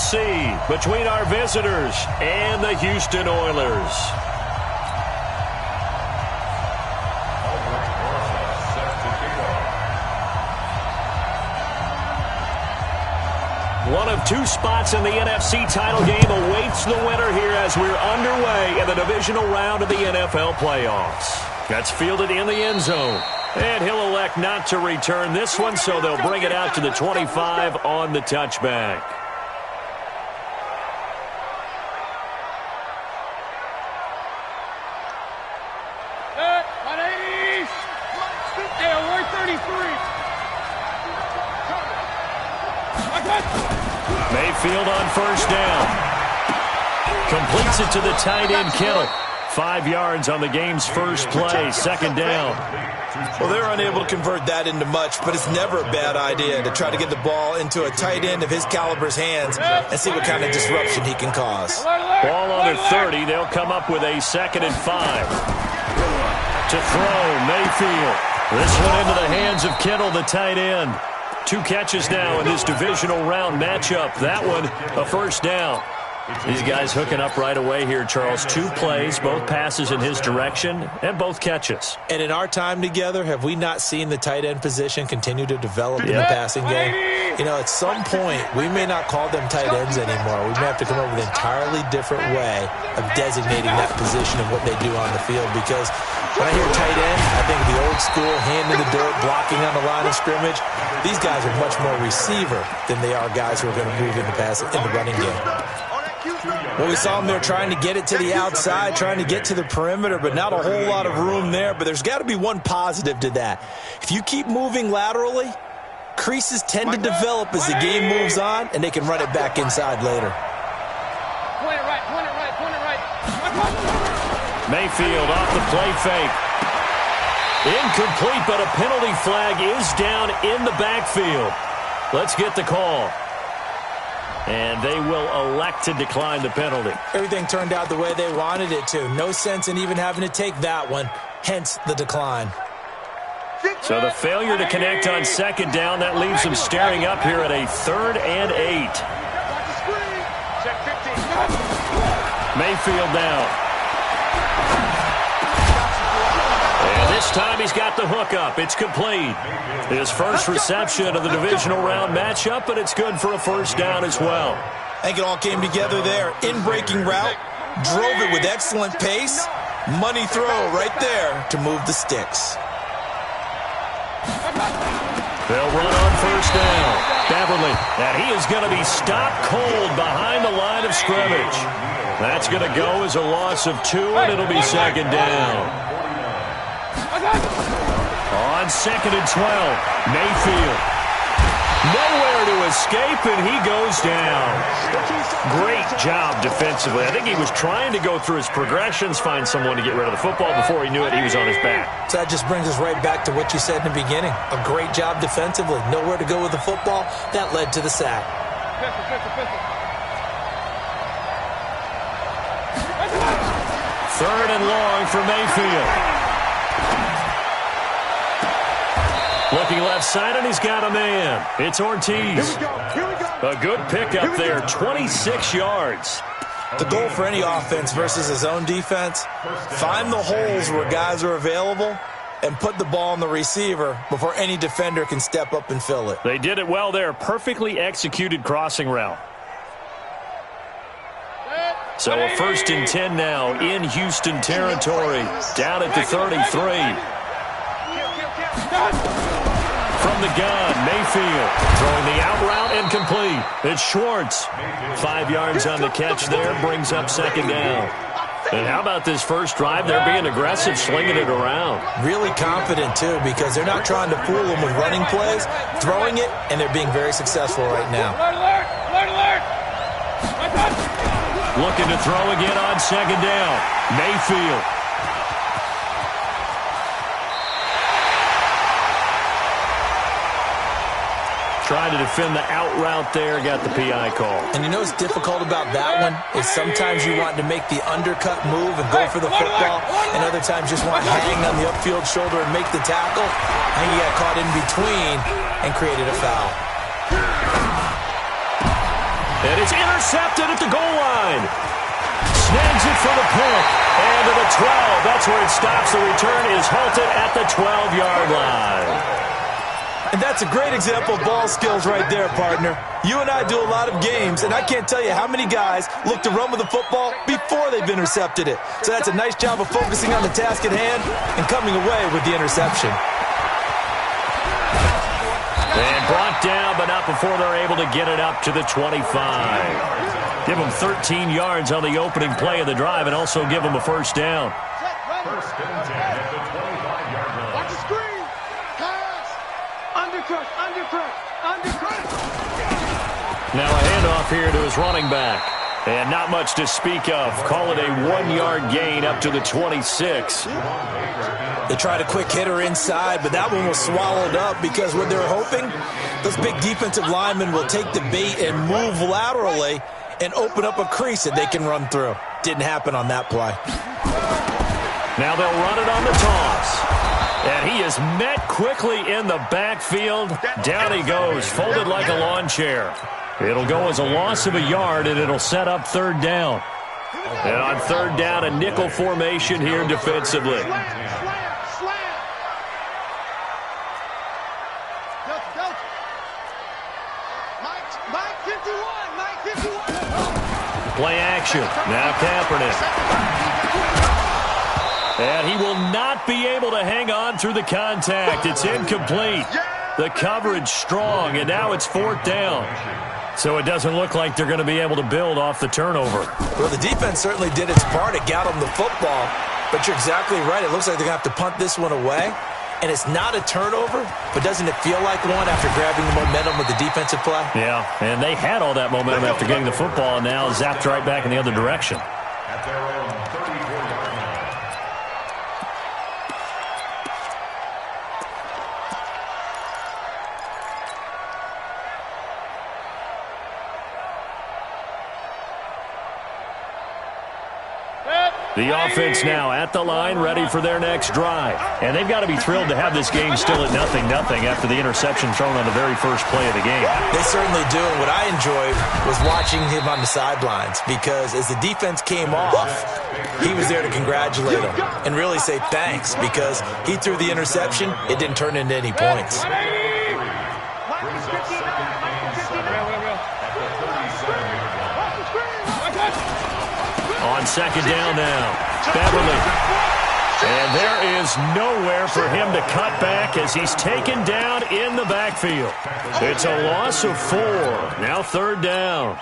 NFC between our visitors and the Houston Oilers. One of two spots in the NFC title game awaits the winner here as we're underway in the divisional round of the NFL playoffs. That's fielded in the end zone. And he'll elect not to return this one, so they'll bring it out to the 25 on the touchback. Mayfield on first down. Completes it to the tight end, Kittle. 5 yards on the game's first play, second down. Well, they're unable to convert that into much, but it's never a bad idea to try to get the ball into a tight end of his caliber's hands and see what kind of disruption he can cause. Ball on the 30. They'll come up with a 2nd and 5. To throw, Mayfield. This one into the hands of Kittle, the tight end. 2 catches now in this divisional round matchup. That one, a first down. These guys hooking up right away here, Charles. 2 plays, both passes in his direction, and both catches. And in our time together, have we not seen the tight end position continue to develop in the passing game? You know, at some point, we may not call them tight ends anymore. We may have to come up with an entirely different way of designating that position and what they do on the field. Because when I hear tight end, I think of the old school, hand in the dirt, blocking on the line of scrimmage. These guys are much more receiver than they are guys who are going to move in the running game. Well, we saw them there trying to get it to the outside, trying to get to the perimeter, but not a whole lot of room there. But there's got to be one positive to that. If you keep moving laterally, creases tend to develop as the game moves on, and they can run it back inside later. Point it right. Mayfield off the play fake. Incomplete, but a penalty flag is down in the backfield. Let's get the call. And they will elect to decline the penalty. Everything turned out the way they wanted it to. No sense in even having to take that one, hence the decline. So the failure to connect on second down, that leaves them staring up here at a 3rd and 8. Mayfield now. And this time he's got the hook up. It's complete. His first reception of the divisional round matchup, but it's good for a first down as well. I think it all came together there. In-breaking route, drove it with excellent pace. Money throw right there to move the sticks. They'll run on first down. Beverly, and he is going to be stopped cold behind the line of scrimmage. That's going to go as a loss of 2, and it'll be second down. On 2nd and 12, Mayfield. Nowhere to escape, and he goes down. Great job defensively. I think he was trying to go through his progressions, find someone to get rid of the football. Before he knew it, he was on his back. So that just brings us right back to what you said in the beginning. A great job defensively. Nowhere to go with the football. That led to the sack. 3rd and long for Mayfield. Looking left side, and he's got a man. It's Ortiz. A good pickup there, 26 yards. The goal for any offense versus his own defense, find the holes where guys are available and put the ball on the receiver before any defender can step up and fill it. They did it well there. Perfectly executed crossing route. So a 1st and 10 now in Houston territory, down at the 33. From the gun, Mayfield throwing the out route and complete. It's Schwartz. 5 yards on the catch there, brings up second down. And how about this first drive? They're being aggressive, slinging it around. Really confident, too, because they're not trying to fool them with running plays, throwing it, and they're being very successful right now. Looking to throw again on second down. Mayfield. Tried to defend the out route there, got the PI call. And you know what's difficult about that one is sometimes you want to make the undercut move and go for the football, and other times just want to hang on the upfield shoulder and make the tackle. I think he got caught in between and created a foul. And it's intercepted at the goal line. Snags it for the pick. And to the 12. That's where it stops. The return is halted at the 12-yard line. And that's a great example of ball skills right there, partner. You and I do a lot of games, and I can't tell you how many guys look to run with the football before they've intercepted it. So that's a nice job of focusing on the task at hand and coming away with the interception. And brought down, but not before they're able to get it up to the 25. Give them 13 yards on the opening play of the drive and also give them a first down. First and 10 at the 25-yard line. Watch the screen. Pass. Undercut. Now a handoff here to his running back. And not much to speak of. Call it a 1-yard gain up to the 26. They tried a quick hitter inside, but that one was swallowed up because what they're hoping, those big defensive linemen will take the bait and move laterally and open up a crease that they can run through. Didn't happen on that play. Now they'll run it on the toss. And he is met quickly in the backfield. Down he goes, folded like a lawn chair. It'll go as a loss of a yard, and it'll set up third down. And on third down, a nickel formation here defensively. Play action. Now Kaepernick. And he will not be able to hang on through the contact. It's incomplete. The coverage strong, and now it's fourth down. So it doesn't look like they're going to be able to build off the turnover. Well, the defense certainly did its part. It got them the football. But you're exactly right. It looks like they're going to have to punt this one away. And it's not a turnover, but doesn't it feel like one after grabbing the momentum with the defensive play? Yeah, and they had all that momentum after getting the football, and now zapped right back in the other direction. At their own 34-yard line. The offense now at the line, ready for their next drive. And they've got to be thrilled to have this game still at 0-0 after the interception thrown on the very first play of the game. They certainly do. And what I enjoyed was watching him on the sidelines because as the defense came off, he was there to congratulate them and really say thanks because he threw the interception. It didn't turn into any points. On second down now, Beverly. And there is nowhere for him to cut back as he's taken down in the backfield. It's a loss of 4. Now third down.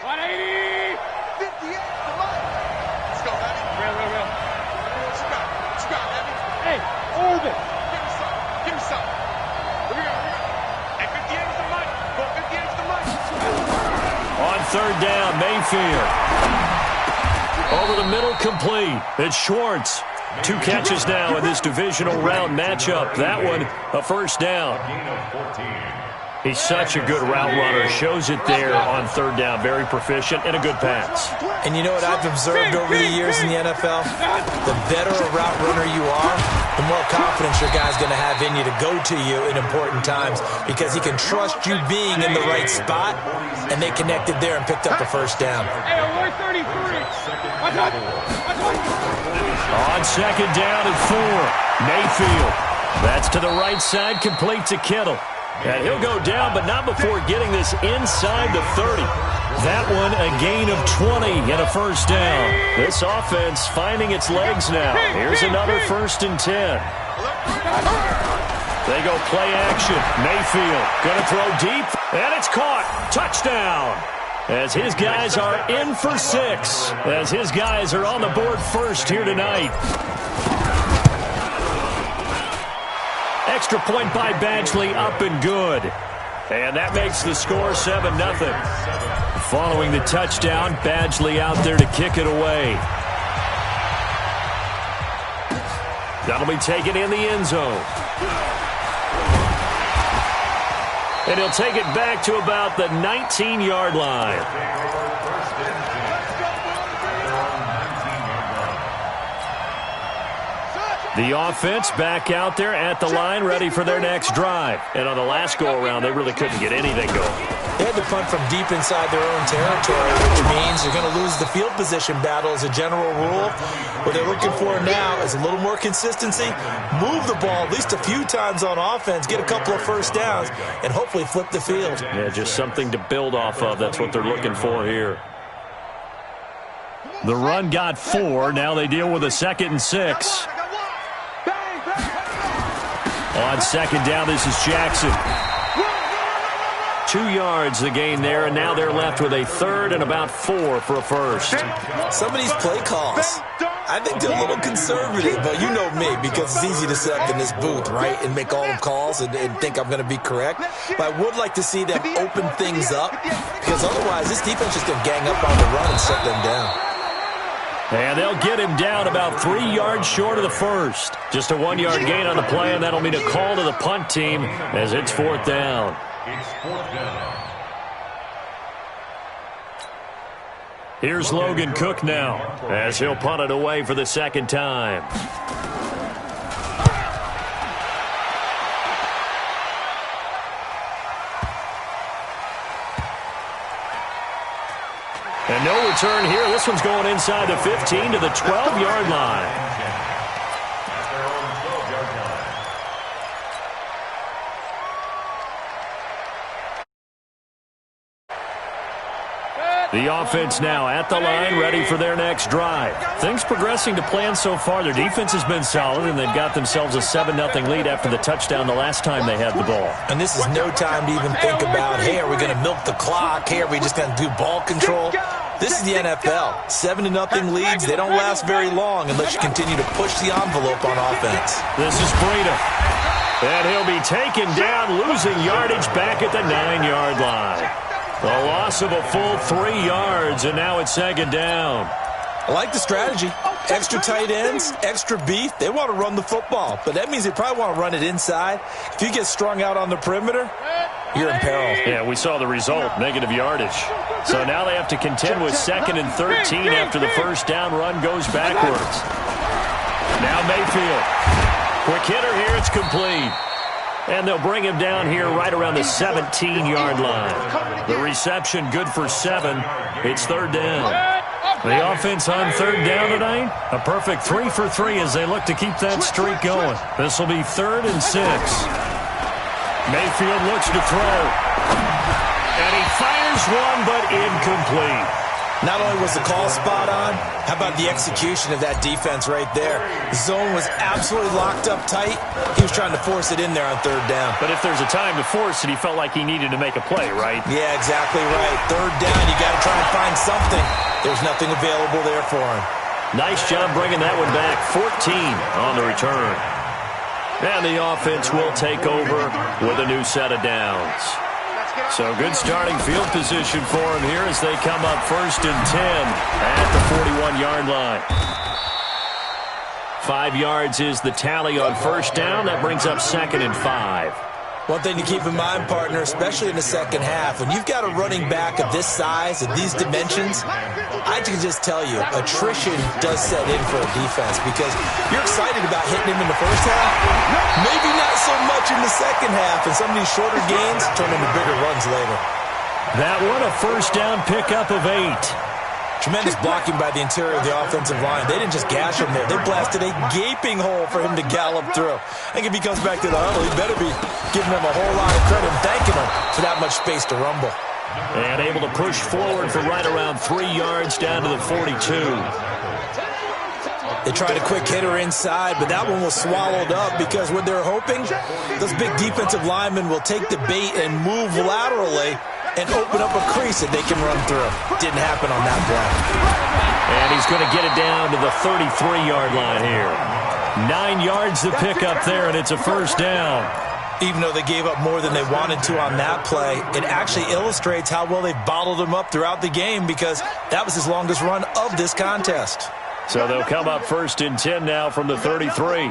180. 58. Let's go, baby. Real. What you got, baby? Hey, Orbit. Give me some. Here we go. Hey, 58 is the mic. Go 58 is the mic. On third down, Mayfield. Over the middle, complete. It's Schwartz. 2 catches now in this divisional round matchup. That one, a first down. He's such a good route runner. Shows it there on third down. Very proficient and a good pass. And you know what I've observed over the years in the NFL? The better a route runner you are, the more confidence your guy's going to have in you to go to you in important times because he can trust you being in the right spot, and they connected there and picked up a first down. Hey, alert 33. On second down and 4, Mayfield. That's to the right side, complete to Kittle. And he'll go down, but not before getting this inside the 30. That one a gain of 20 and a first down. This offense finding its legs now. Here's another 1st and 10. They go play action. Mayfield going to throw deep, and it's caught. Touchdown. As his guys are in for 6. As his guys are on the board first here tonight. Extra point by Badgley, up and good. And that makes the score 7-0. Following the touchdown, Badgley out there to kick it away. That'll be taken in the end zone. And he'll take it back to about the 19-yard line. The offense back out there at the line, ready for their next drive. And on the last go-around, they really couldn't get anything going. They had to punt from deep inside their own territory, which means you're going to lose the field position battle as a general rule. What they're looking for now is a little more consistency, move the ball at least a few times on offense, get a couple of first downs, and hopefully flip the field. Yeah, just something to build off of. That's what they're looking for here. The run got 4. Now they deal with a 2nd and 6. On 2nd down, this is Jackson. 2 yards the gain there, and now they're left with a 3rd and about 4 for a first. Some of these play calls, I think they're a little conservative, but you know me, because it's easy to sit up in this booth, right, and make all the calls and think I'm going to be correct. But I would like to see them open things up, because otherwise this defense is going to gang up on the run and shut them down. And they'll get him down about 3 yards short of the first. Just a 1-yard gain on the play, and that'll mean a call to the punt team as it's 4th down. It's 4th down. Here's Logan Cook now as he'll punt it away for the 2nd time. And no return here. This one's going inside the 15 to the 12-yard line. The offense now at the line, ready for their next drive. Things progressing to plan so far. Their defense has been solid, and they've got themselves a 7-0 lead after the touchdown the last time they had the ball. And this is no time to even think about, hey, are we going to milk the clock? Hey, are we just going to do ball control? This is the NFL. 7-0 leads, they don't last very long unless you continue to push the envelope on offense. This is Breida. And he'll be taken down, losing yardage back at the 9-yard line. A loss of a full 3 yards, and now it's 2nd down. I like the strategy. Extra tight ends, extra beef. They want to run the football, but that means they probably want to run it inside. If you get strung out on the perimeter, you're in peril. Yeah, we saw the result, negative yardage. So now they have to contend with 2nd and 13 after the first down run goes backwards. Now Mayfield. Quick hitter here, it's complete. And they'll bring him down here right around the 17-yard line. The reception good for 7. It's 3rd down. The offense on 3rd down tonight, a perfect 3 for 3 as they look to keep that streak going. This will be 3rd and 6. Mayfield looks to throw. And he fires one, but incomplete. Not only was the call spot on, how about the execution of that defense right there? The zone was absolutely locked up tight. He was trying to force it in there on 3rd down. But if there's a time to force it, he felt like he needed to make a play, right? Yeah, exactly right. 3rd down, you got to try and find something. There's nothing available there for him. Nice job bringing that one back. 14 on the return. And the offense will take over with a new set of downs. So good starting field position for him here as they come up 1st and 10 at the 41-yard line. 5 yards is the tally on 1st down. That brings up 2nd and 5. One thing to keep in mind, partner, especially in the second half, when you've got a running back of this size, of these dimensions, I can just tell you, attrition does set in for a defense because you're excited about hitting him in the first half, maybe not so much in the second half, and some of these shorter gains turn into bigger runs later. That one, a first down pickup of 8. Tremendous blocking by the interior of the offensive line. They didn't just gash him there. They blasted a gaping hole for him to gallop through. I think if he comes back to the huddle, he better be giving them a whole lot of credit and thanking them for that much space to rumble. And able to push forward for right around 3 yards down to the 42. They tried a quick hitter inside, but that one was swallowed up because what they're hoping, those big defensive linemen will take the bait and move laterally and open up a crease that they can run through. Didn't happen on that play. And he's going to get it down to the 33-yard line here. 9 yards to pick up there, and it's a first down. Even though they gave up more than they wanted to on that play, it actually illustrates how well they bottled him up throughout the game because that was his longest run of this contest. So they'll come up 1st and 10 now from the 33.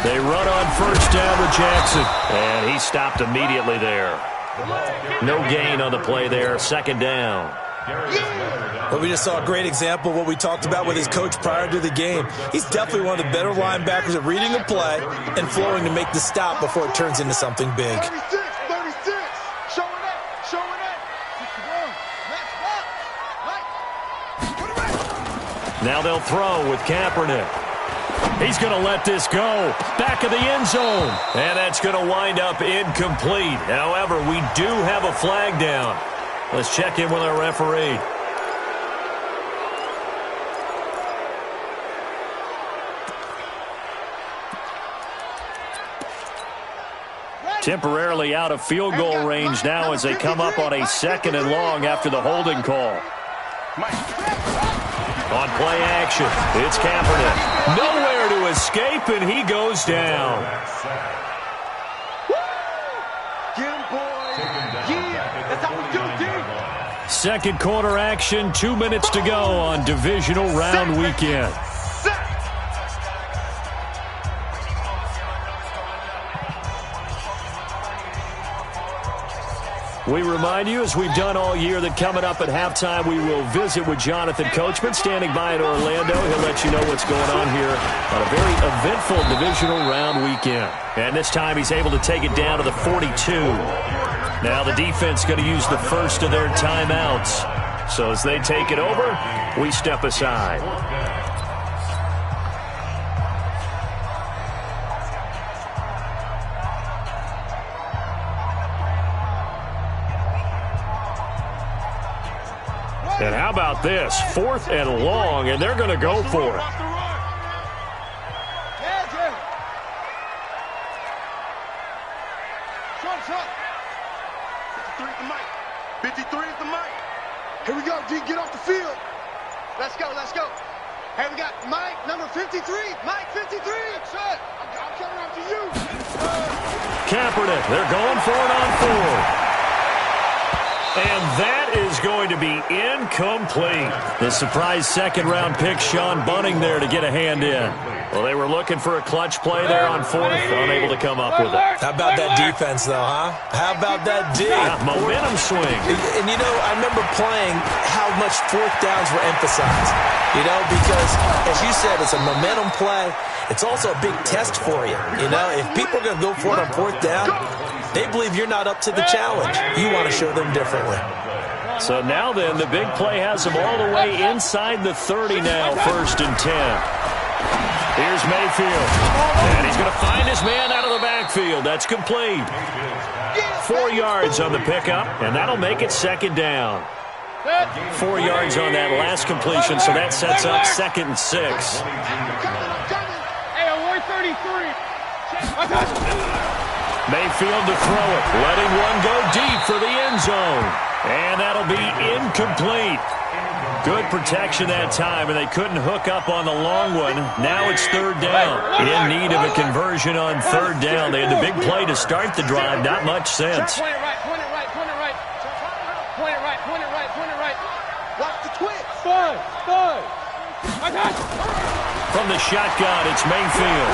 They run on first down with Jackson, and he stopped immediately there. No gain on the play there, 2nd down. But we just saw a great example of what we talked about with his coach prior to the game. He's definitely one of the better linebackers at reading a play and flowing to make the stop before it turns into something big. 36, 36. Showing up, showing up. Now they'll throw with Kaepernick. He's going to let this go. Back of the end zone. And that's going to wind up incomplete. However, we do have a flag down. Let's check in with our referee. Temporarily out of field goal range now as they come up on a 2nd and long after the holding call. On play action, it's Kaepernick. Nowhere to escape, and he goes down. Get him, boys. Yeah, that's how we do, D. Second quarter action, 2 minutes to go on divisional round weekend. We remind you, as we've done all year, that coming up at halftime, we will visit with Jonathan Coachman, standing by in Orlando. He'll let you know what's going on here on a very eventful divisional round weekend. And this time, he's able to take it down to the 42. Now the defense going to use the first of their timeouts. So as they take it over, we step aside. And how about this? 4th and long, and they're going to go for it. Short. 53 is the mic. 53 is the mic. Here we go, D. Get off the field. Let's go, let's go. Hey, we got Mike, number 53. Mike, 53. Shut. I'm coming after you. Kaepernick, they're going for it on 4. And that is going to be incomplete. The surprise second-round pick, Sean Bunting, there to get a hand in. Well, they were looking for a clutch play there on 4th, unable to come up with it. How about that defense, though, huh? How about that D? Momentum swing. And, you know, I remember playing how much 4th downs were emphasized. You know, because, as you said, it's a momentum play. It's also a big test for you. You know, if people are going to go for it on 4th down, they believe you're not up to the challenge. You want to show them differently. So now then, the big play has them all the way inside the 30 now, 1st and 10. Here's Mayfield. And he's going to find his man out of the backfield. That's complete. 4 yards on the pickup, and that'll make it 2nd down. 4 yards on that last completion, so that sets up 2nd and 6. Hey, I'm 33. Mayfield to throw it, letting one go deep for the end zone. And that'll be incomplete. Good protection that time, and they couldn't hook up on the long one. Now it's 3rd down. In need of a conversion on 3rd down. They had the big play to start the drive. Not much sense. Point it right. Point it right. Watch the twitch. Five. From the shotgun, it's Mayfield.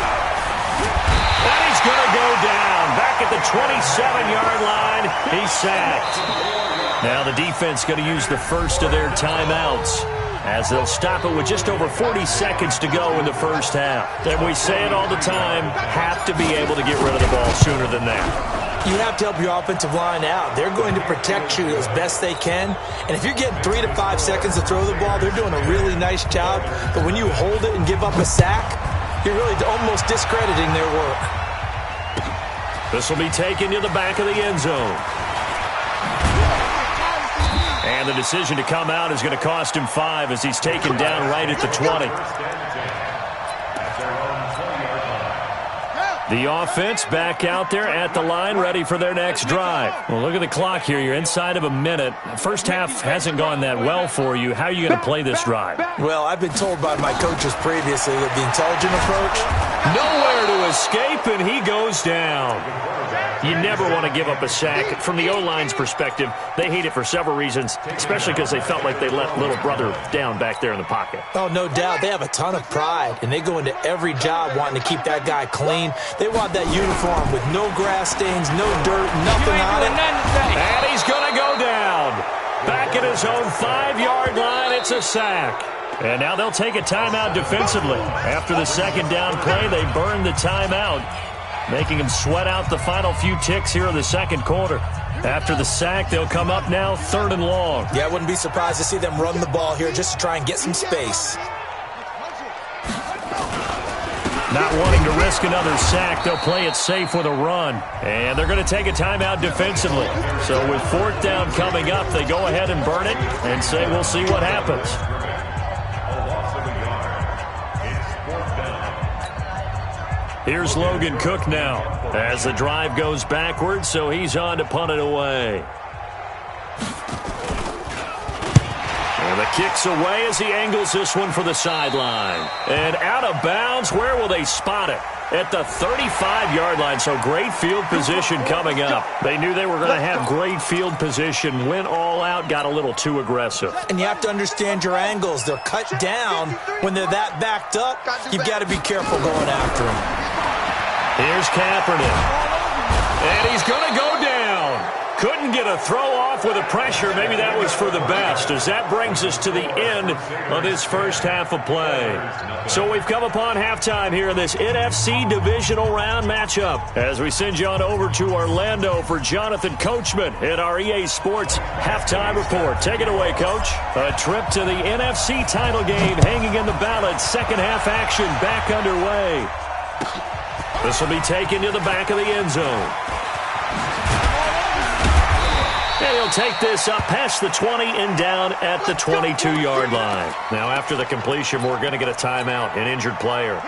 And he's going to go down. Back at the 27-yard line. He's sacked. Now the defense going to use the first of their timeouts as they'll stop it with just over 40 seconds to go in the first half. And we say it all the time, have to be able to get rid of the ball sooner than that. You have to help your offensive line out. They're going to protect you as best they can. And if you're getting 3 to 5 seconds to throw the ball, they're doing a really nice job. But when you hold it and give up a sack, you're really almost discrediting their work. This will be taken to the back of the end zone. And the decision to come out is going to cost him 5 as he's taken down right at the 20. The offense back out there at the line, ready for their next drive. Well, look at the clock here. You're inside of a minute. First half hasn't gone that well for you. How are you going to play this drive? Well, I've been told by my coaches previously that the intelligent approach. Nowhere to escape, and he goes down. You never want to give up a sack. From the O-line's perspective, they hate it for several reasons, especially because they felt like they let little brother down back there in the pocket. Oh, no doubt. They have a ton of pride, and they go into every job wanting to keep that guy clean. They want that uniform with no grass stains, no dirt, nothing on it. And he's going to go down. Back at his his own 5-yard line. It's a sack. And now they'll take a timeout defensively. After the second down play, they burn the timeout, making him sweat out the final few ticks here in the second quarter. After the sack, they'll come up now 3rd and long. Yeah, I wouldn't be surprised to see them run the ball here just to try and get some space. Not wanting to risk another sack, they'll play it safe with a run. And they're going to take a timeout defensively. So with 4th down coming up, they go ahead and burn it and say we'll see what happens. Here's Logan Cook now as the drive goes backwards, so he's on to punt it away. And the kick's away as he angles this one for the sideline. And out of bounds, where will they spot it? At the 35-yard line, so great field position coming up. They knew they were going to have great field position, went all out, got a little too aggressive. And you have to understand your angles. They're cut down. When they're that backed up, you've got to be careful going after them. Here's Kaepernick. And he's going to go down. Couldn't get a throw off with the pressure. Maybe that was for the best, as that brings us to the end of this first half of play. So we've come upon halftime here in this NFC divisional round matchup, as we send you on over to Orlando for Jonathan Coachman in our EA Sports halftime report. Take it away, Coach. A trip to the NFC title game hanging in the balance. Second half action back underway. This will be taken to the back of the end zone. And he'll take this up past the 20 and down at the 22-yard line. Now, after the completion, we're going to get a timeout, an injured player.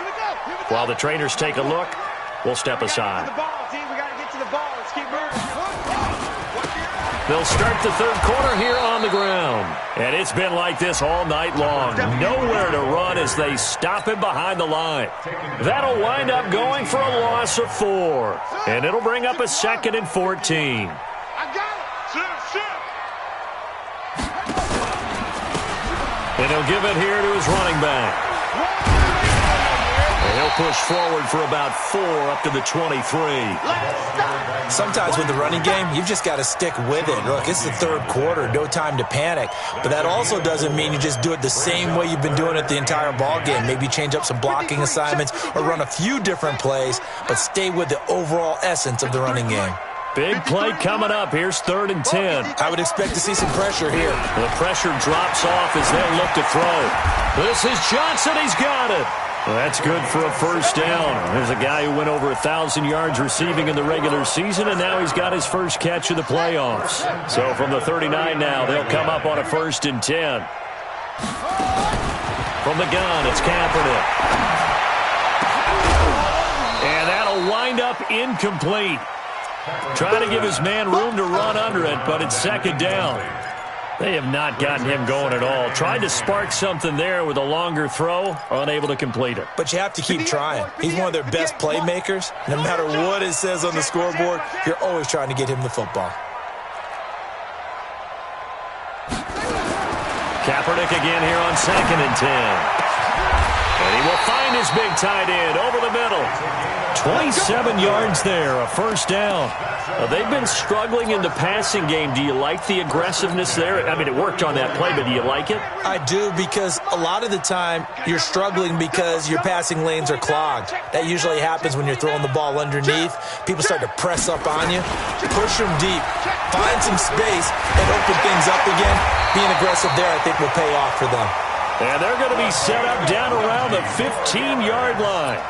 While the trainers take a look, we'll step aside. They'll start the third quarter here on the ground. And it's been like this all night long. Nowhere to run as they stop him behind the line. That'll wind up going for a loss of 4. And it'll bring up a 2nd and 14. And he'll give it here to his running back. And he'll push forward for about 4 up to the 23. Sometimes with the running game, you've just got to stick with it. Look, it's the third quarter, no time to panic. But that also doesn't mean you just do it the same way you've been doing it the entire ball game. Maybe change up some blocking assignments or run a few different plays, but stay with the overall essence of the running game. Big play coming up. Here's 3rd and 10. I would expect to see some pressure here. The pressure drops off as they'll look to throw. This is Johnson. He's got it. Well, that's good for a first down. There's a guy who went over 1,000 yards receiving in the regular season, and now he's got his first catch of the playoffs. So from the 39 now, they'll come up on a 1st and 10. From the gun, it's Kaepernick. And that'll wind up incomplete. Trying to give his man room to run under it, but it's 2nd down. They have not gotten him going at all. Tried to spark something there with a longer throw, unable to complete it. But you have to keep trying. He's one of their best playmakers. No matter what it says on the scoreboard, you're always trying to get him the football. Kaepernick again here on 2nd and 10. And he will find his big tight end over the middle. 27 yards there, a first down. They've been struggling in the passing game. Do you like the aggressiveness there? I mean, it worked on that play, but do you like it? I do, because a lot of the time you're struggling because your passing lanes are clogged. That usually happens when you're throwing the ball underneath. People start to press up on you. Push them deep. Find some space and open things up again. Being aggressive there, I think, will pay off for them. And they're going to be set up down around the 15-yard line.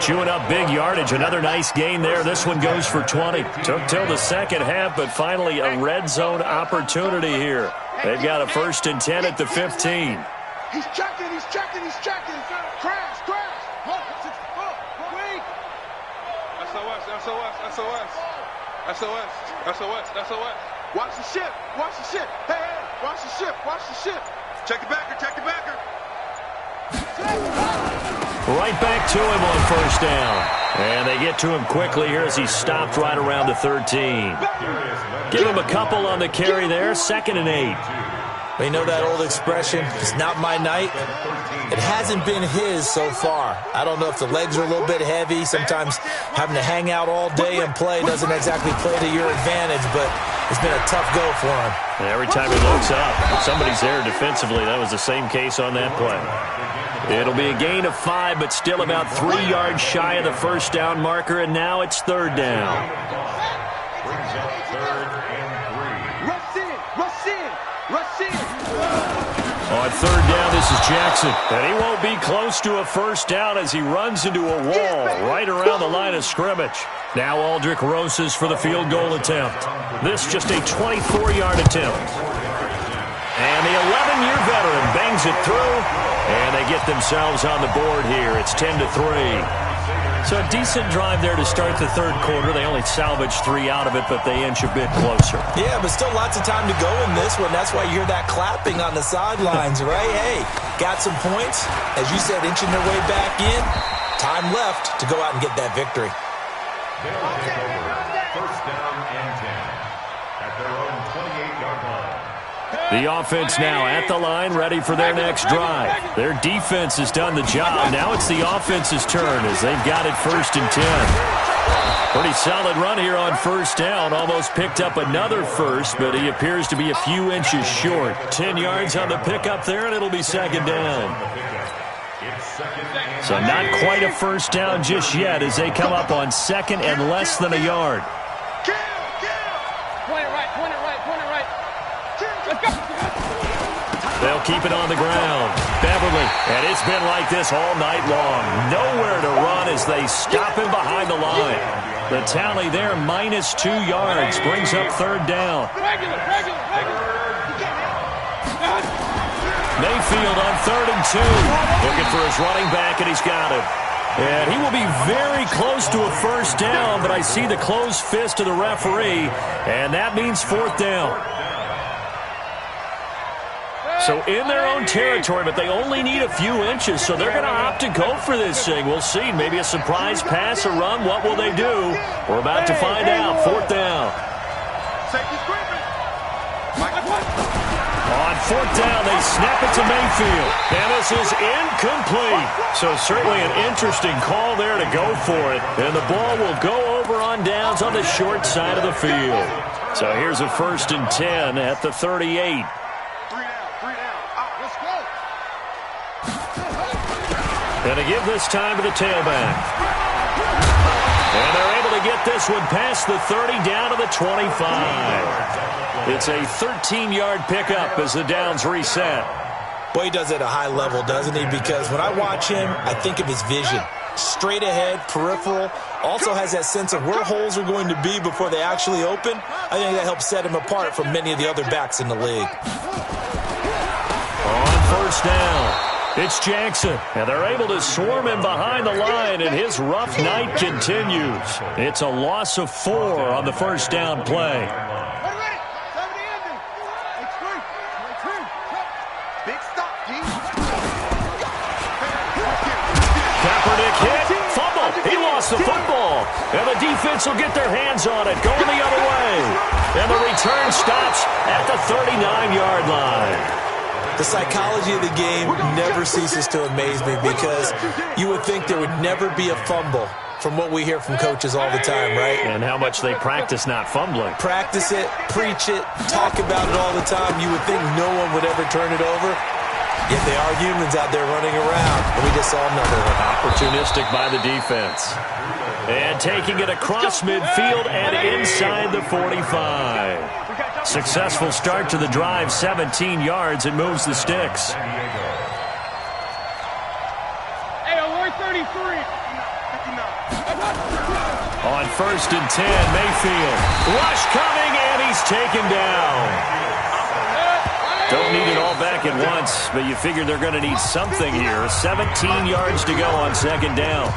Chewing up big yardage. Another nice gain there. This one goes for 20. Took till the second half, but finally a red zone opportunity here. They've got a 1st and 10 at the 15. He's checking, he's checking, he's checking. Crash, crash. Wait. SOS, SOS, SOS. SOS, SOS, SOS. Watch the ship, watch the ship. Hey, hey, watch the ship, watch the ship. Check the backer, check the backer. Right back to him on 1st down. And they get to him quickly here as he stopped right around the 13. Give him a couple on the carry there. 2nd and 8. You know that old expression, it's not my night? It hasn't been his so far. I don't know if the legs are a little bit heavy. Sometimes having to hang out all day and play doesn't exactly play to your advantage, but it's been a tough go for him. And every time he looks up, somebody's there defensively. That was the same case on that play. It'll be a gain of 5, but still about 3 yards shy of the first down marker, and now it's third down. Brings up 3rd and 3. Rush in, rush in, rush in. On third down, this is Jackson. And he won't be close to a first down as he runs into a wall right around the line of scrimmage. Now Aldrich Rosas for the field goal attempt. This just a 24-yard attempt. And the 11-year veteran bangs it through, and they get themselves on the board here. It's 10-3. So a decent drive there to start the third quarter. They only salvaged 3 out of it, but they inch a bit closer. Yeah, but still lots of time to go in this one. That's why you hear that clapping on the sidelines, right? Hey, got some points. As you said, inching their way back in. Time left to go out and get that victory. They'll take over 1st down and 10 at their own 28-yard line. The offense now at the line, ready for their next drive. Their defense has done the job. Now it's the offense's turn as they've got it 1st and 10. Pretty solid run here on first down. Almost picked up another first, but he appears to be a few inches short. 10 yards on the pickup there, and it'll be 2nd down. So not quite a first down just yet as they come up on 2nd and less than a yard. They'll keep it on the ground. Beverly, and it's been like this all night long. Nowhere to run as they stop him behind the line. The tally there, -2 yards, brings up 3rd down. Mayfield on 3rd and 2. Looking for his running back, and he's got it. And he will be very close to a first down, but I see the closed fist of the referee, and that means 4th down. So in their own territory, but they only need a few inches, so they're going to opt to go for this thing. We'll see. Maybe a surprise pass or run. What will they do? We're about to find out. 4th down. On 4th down, they snap it to Mayfield. And this is incomplete. So certainly an interesting call there to go for it. And the ball will go over on downs on the short side of the field. So here's a 1st and 10 at the 38. And to give this time to the tailback. And they're able to get this one past the 30 down to the 25. It's a 13-yard pickup as the downs reset. Boy, he does it at a high level, doesn't he? Because when I watch him, I think of his vision. Straight ahead, peripheral. Also has that sense of where holes are going to be before they actually open. I think that helps set him apart from many of the other backs in the league. On 1st down, it's Jackson. And they're able to swarm him behind the line, and his rough night continues. It's a loss of 4 on the 1st down play. Kaepernick hit, fumble. He lost the football. And the defense will get their hands on it, going the other way. And the return stops at the 39-yard line. The psychology of the game never ceases to amaze me because you would think there would never be a fumble from what we hear from coaches all the time, right? And how much they practice not fumbling. Practice it, preach it, talk about it all the time. You would think no one would ever turn it over. Yet they are humans out there running around, and we just saw another one. Opportunistic by the defense. And taking it across midfield and inside the 45. Successful start to the drive, 17 yards. It moves the sticks. Hey, on 33. On 1st and 10, Mayfield. Rush coming, and he's taken down. Don't need it all back at once, but you figure they're going to need something here. 17 yards to go on 2nd down.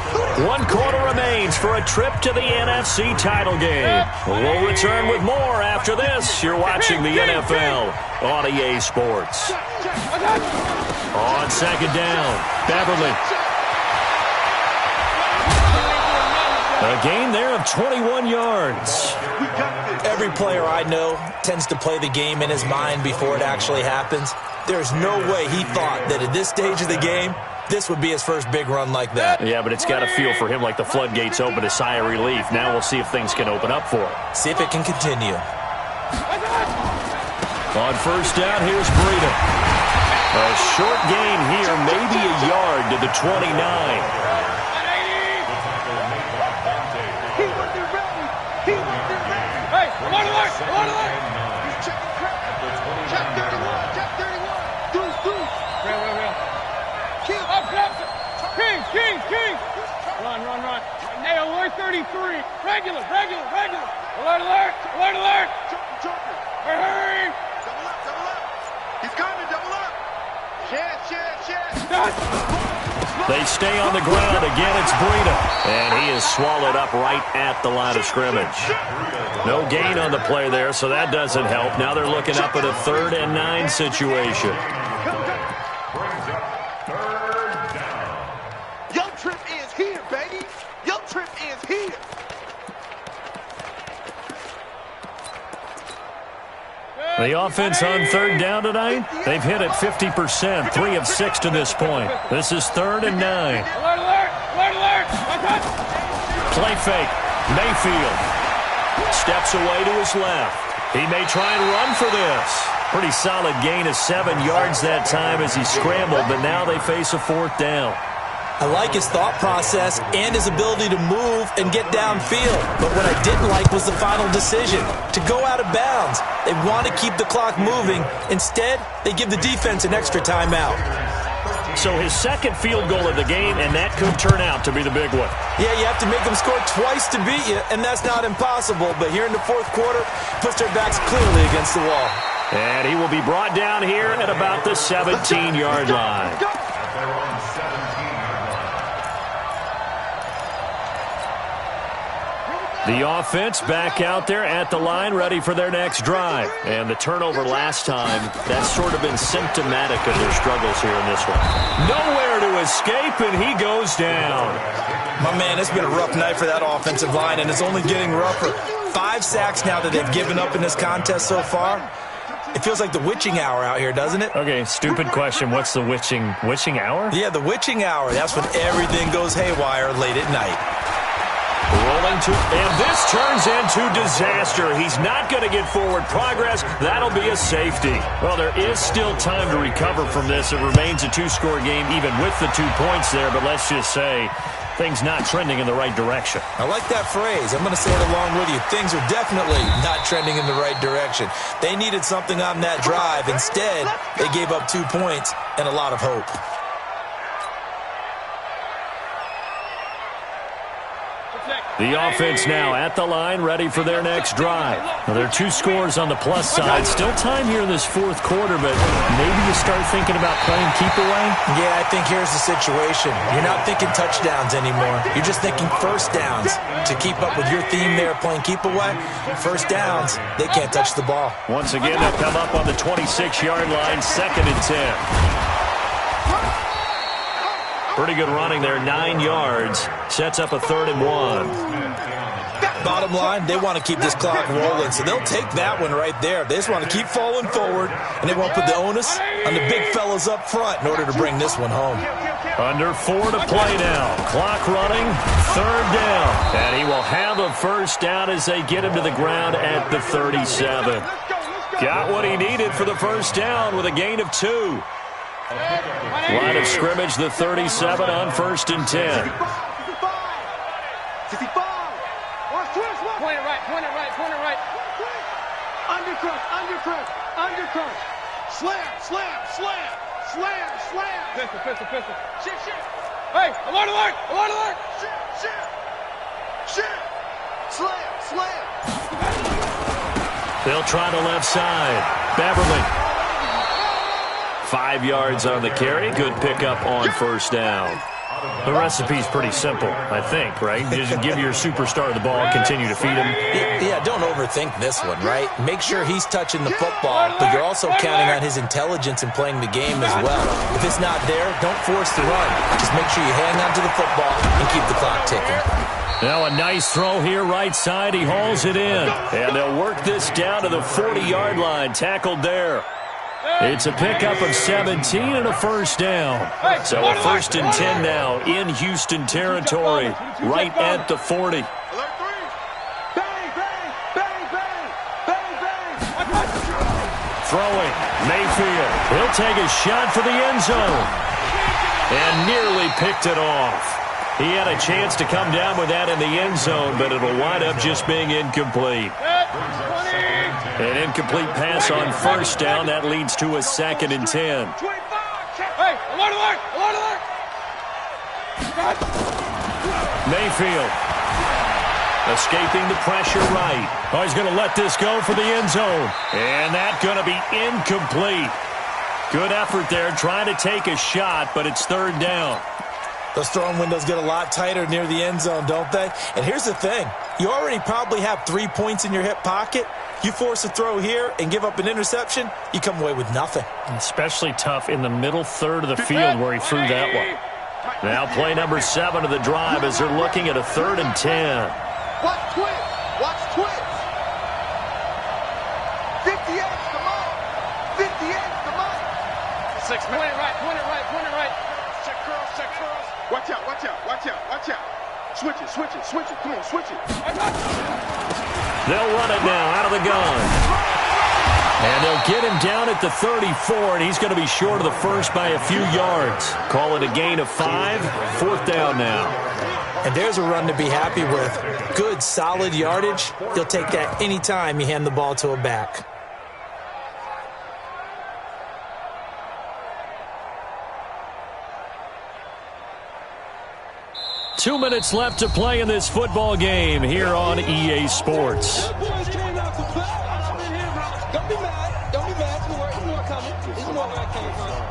1 quarter remains for a trip to the NFC title game. We'll return with more after this. You're watching the NFL on EA Sports. On 2nd down, Beverly. A gain there of 21 yards. Every player I know tends to play the game in his mind before it actually happens. There's no way he thought that at this stage of the game, this would be his first big run like that. Yeah, but it's got to feel for him like the floodgates open, a sigh of relief. Now we'll see if things can open up for him. See if it can continue. On first down, here's Breida. A short gain here, maybe a yard to the 29. Hey, come on, alert! Come on, alert! He's checking crap. Check 31. Check 31. Deuce. Real. King. Up. King. Run. Hey, alert 33. Regular. Alert. Jumping. Hurry. Double up. He's coming, double up. Shit. They stay on the ground. Again, it's Breida. And he is swallowed up right at the line of scrimmage. No gain on the play there, so that doesn't help. Now they're looking up at a 3rd and 9 situation. Brings up 3rd down. Your trip is here, baby. Your trip is here. The offense on 3rd down tonight, they've hit it 50%, 3 of 6 to this point. This is 3rd and 9. Alert. Play fake. Mayfield steps away to his left. He may try and run for this. Pretty solid gain of 7 yards that time as he scrambled, but now they face a 4th down. I like his thought process and his ability to move and get downfield. But what I didn't like was the final decision, to go out of bounds. They want to keep the clock moving. Instead, they give the defense an extra timeout. So his second field goal of the game, and that could turn out to be the big one. Yeah, you have to make them score twice to beat you, and that's not impossible. But here in the 4th quarter, puts their backs clearly against the wall. And he will be brought down here at about the 17-yard line. At their own 17-yard line. The offense back out there at the line, ready for their next drive. And the turnover last time, that's sort of been symptomatic of their struggles here in this one. Nowhere to escape, and he goes down. My man, it's been a rough night for that offensive line, and it's only getting rougher. 5 sacks now that they've given up in this contest so far. It feels like the witching hour out here, doesn't it? Okay, stupid question. What's the witching hour? Yeah, the witching hour. That's when everything goes haywire late at night. Rolling to, and this turns into disaster. He's not going to get forward progress. That'll be a safety. Well, there is still time to recover from this. It remains a 2-score game even with the 2 points there, but let's just say things not trending in the right direction. I like that phrase. I'm going to say it along with you. Things are definitely not trending in the right direction. They needed something on that drive. Instead, they gave up 2 points and a lot of hope. The offense now at the line, ready for their next drive. Well, there are 2 scores on the plus side. Still time here in this 4th quarter, but maybe you start thinking about playing keep away? Yeah, I think here's the situation. You're not thinking touchdowns anymore. You're just thinking first downs. To keep up with your theme there, playing keep away, first downs, they can't touch the ball. Once again, they'll come up on the 26-yard line, 2nd and 10. Pretty good running there, 9 yards. Sets up a 3rd and 1. Bottom line, they want to keep this clock rolling, so they'll take that one right there. They just want to keep falling forward, and they won't put the onus on the big fellas up front in order to bring this one home. Under 4 to play now. Clock running, 3rd down. And he will have a first down as they get him to the ground at the 37. Got what he needed for the first down with a gain of 2. Line of scrimmage, the 37 on 1st and 10. 65. Point it right. Undercut. Slam. Pistol. Shit. Hey, alert. Shit. Slam. They'll try the left side. Beverly. 5 yards on the carry. Good pickup on first down. The recipe's pretty simple, I think, right? Just give your superstar the ball, continue to feed him. Yeah, don't overthink this one, right? Make sure he's touching the football, but you're also counting on his intelligence in playing the game as well. If it's not there, don't force the run. Just make sure you hang on to the football and keep the clock ticking. Now a nice throw here, right side. He hauls it in. And they'll work this down to the 40-yard line. Tackled there. It's a pickup of 17 and a first down. So a 1st and 10 now in Houston territory, right at the 40. Throwing. Mayfield. He'll take a shot for the end zone. And nearly picked it off. He had a chance to come down with that in the end zone, but it'll wind up just being incomplete. An incomplete pass on first down. That leads to a 2nd and 10. Hey, alert! Mayfield. Escaping the pressure right. Oh, he's going to let this go for the end zone. And that's going to be incomplete. Good effort there trying to take a shot, but it's 3rd down. Those throwing windows get a lot tighter near the end zone, don't they? And here's the thing. You already probably have 3 points in your hip pocket. You force a throw here and give up an interception, you come away with nothing. Especially tough in the middle third of the field where he threw that one. Now play number 7 of the drive as they're looking at a 3rd and 10. Watch twins. Watch twins. 58's the mark. 58's the mark. 6 minutes. Point it right. Check curls. Watch out. Switch it. Come on, switch it. They'll run it now out of the gun. And they'll get him down at the 34, and he's going to be short of the first by a few yards. Call it a gain of 5. 4th down now. And there's a run to be happy with. Good, solid yardage. You'll take that anytime you hand the ball to a back. Two minutes left to play in this football game here on EA Sports. Don't be mad. There's more coming. There's more where I came from.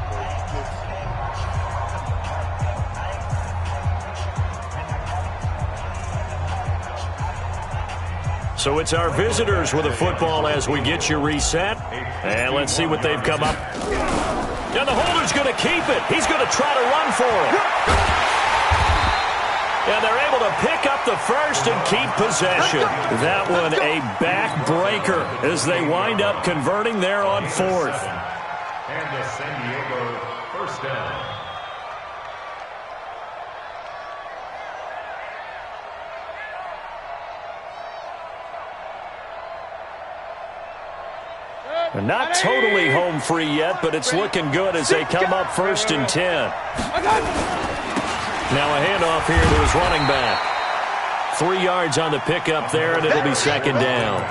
So it's our visitors with a football as we get you reset. And let's see what they've come up. And the holder's going to keep it. He's going to try to run for it. And they're able to pick up the first and keep possession. That one a backbreaker as they wind up converting there on 4th. And the San Diego 1st down. And not totally home free yet, but it's looking good as they come up 1st and 10. Now a handoff here to his running back. 3 yards on the pickup there, and it'll be 2nd down.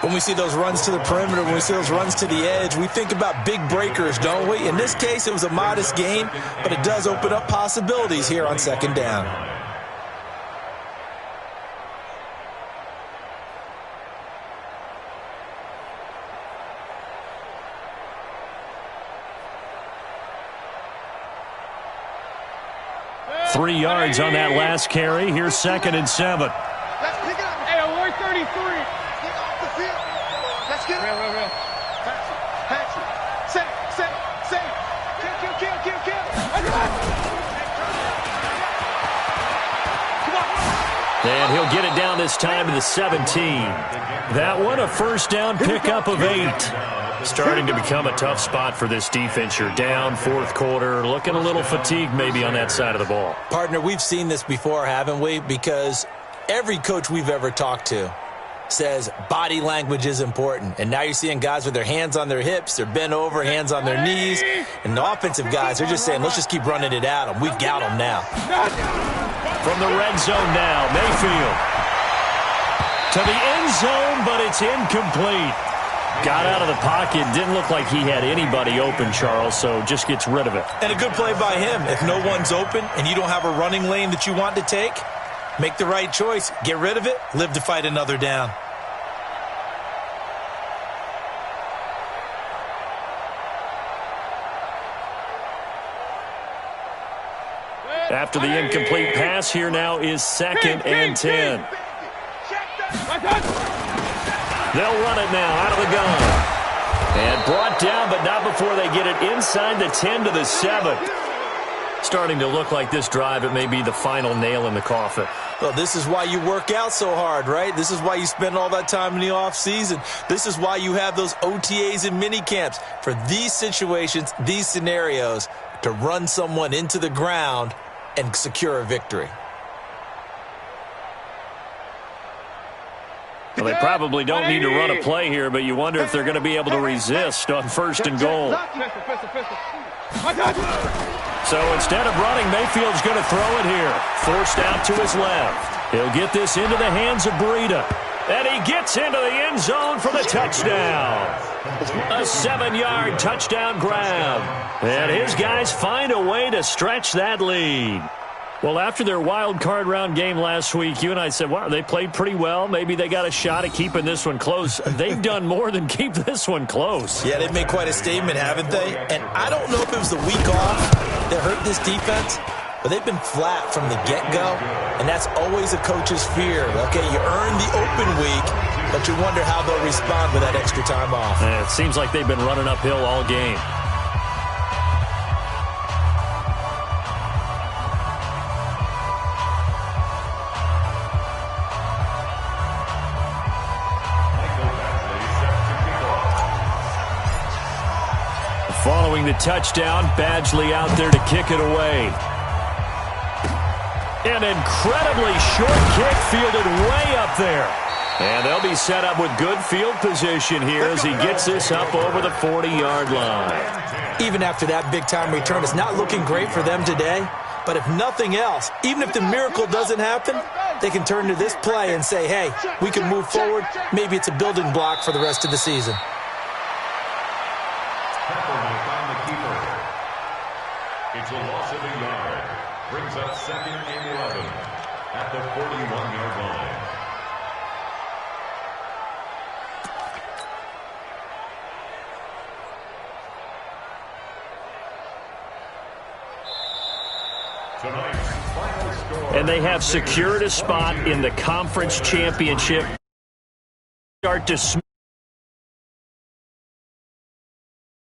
When we see those runs to the perimeter, when we see those runs to the edge, we think about big breakers, don't we? In this case, it was a modest gain, but it does open up possibilities here on 2nd down. Three yards on that last carry. Here's 2nd and 7. Let's pick it up. Hey, alert 33. Get off the field. Let's get it. Real. Patch it. Save. Kill. Come on. And he'll get it down this time to the 17. That one a 1st down pickup of 8. Starting to become a tough spot for this defense. You're down 4th quarter, looking a little fatigued maybe on that side of the ball. Partner, we've seen this before, haven't we? Because every coach we've ever talked to says body language is important. And now you're seeing guys with their hands on their hips, they're bent over, hands on their knees. And the offensive guys, they're just saying, let's just keep running it at them. We've got them now. From the red zone now, Mayfield. To the end zone, but it's incomplete. Got out of the pocket. Didn't look like he had anybody open, Charles, so just gets rid of it. And a good play by him. If no one's open and you don't have a running lane that you want to take, make the right choice. Get rid of it. Live to fight another down. After the incomplete pass, here now is 2nd and 10. They'll run it now out of the gun. And brought down, but not before they get it inside the 10 to the 7. Starting to look like this drive, it may be the final nail in the coffin. Well, this is why you work out so hard, right? This is why you spend all that time in the offseason. This is why you have those OTAs and mini camps. For these situations, these scenarios, to run someone into the ground and secure a victory. Well, they probably don't need to run a play here, but you wonder if they're going to be able to resist on 1st and goal. So instead of running, Mayfield's going to throw it here. Forced out to his left. He'll get this into the hands of Breida. And he gets into the end zone for the touchdown. A 7-yard touchdown grab. And his guys find a way to stretch that lead. Well, after their wild card round game last week, you and I said, wow, they played pretty well. Maybe they got a shot at keeping this one close. They've done more than keep this one close. Yeah, they've made quite a statement, haven't they? And I don't know if it was the week off that hurt this defense, but they've been flat from the get-go, and that's always a coach's fear. Okay, you earn the open week, but you wonder how they'll respond with that extra time off. It seems like they've been running uphill all game. Following the touchdown, Badgley out there to kick it away. An incredibly short kick fielded way up there. And they'll be set up with good field position here as he gets this up over the 40-yard line. Even after that big-time return, it's not looking great for them today. But if nothing else, even if the miracle doesn't happen, they can turn to this play and say, hey, we can move forward. Maybe it's a building block for the rest of the season. It's a loss of a yard. Brings up 2nd and 11 at the 41-yard line. Tonight's final score. And they have secured a spot in the conference championship. Start to smooth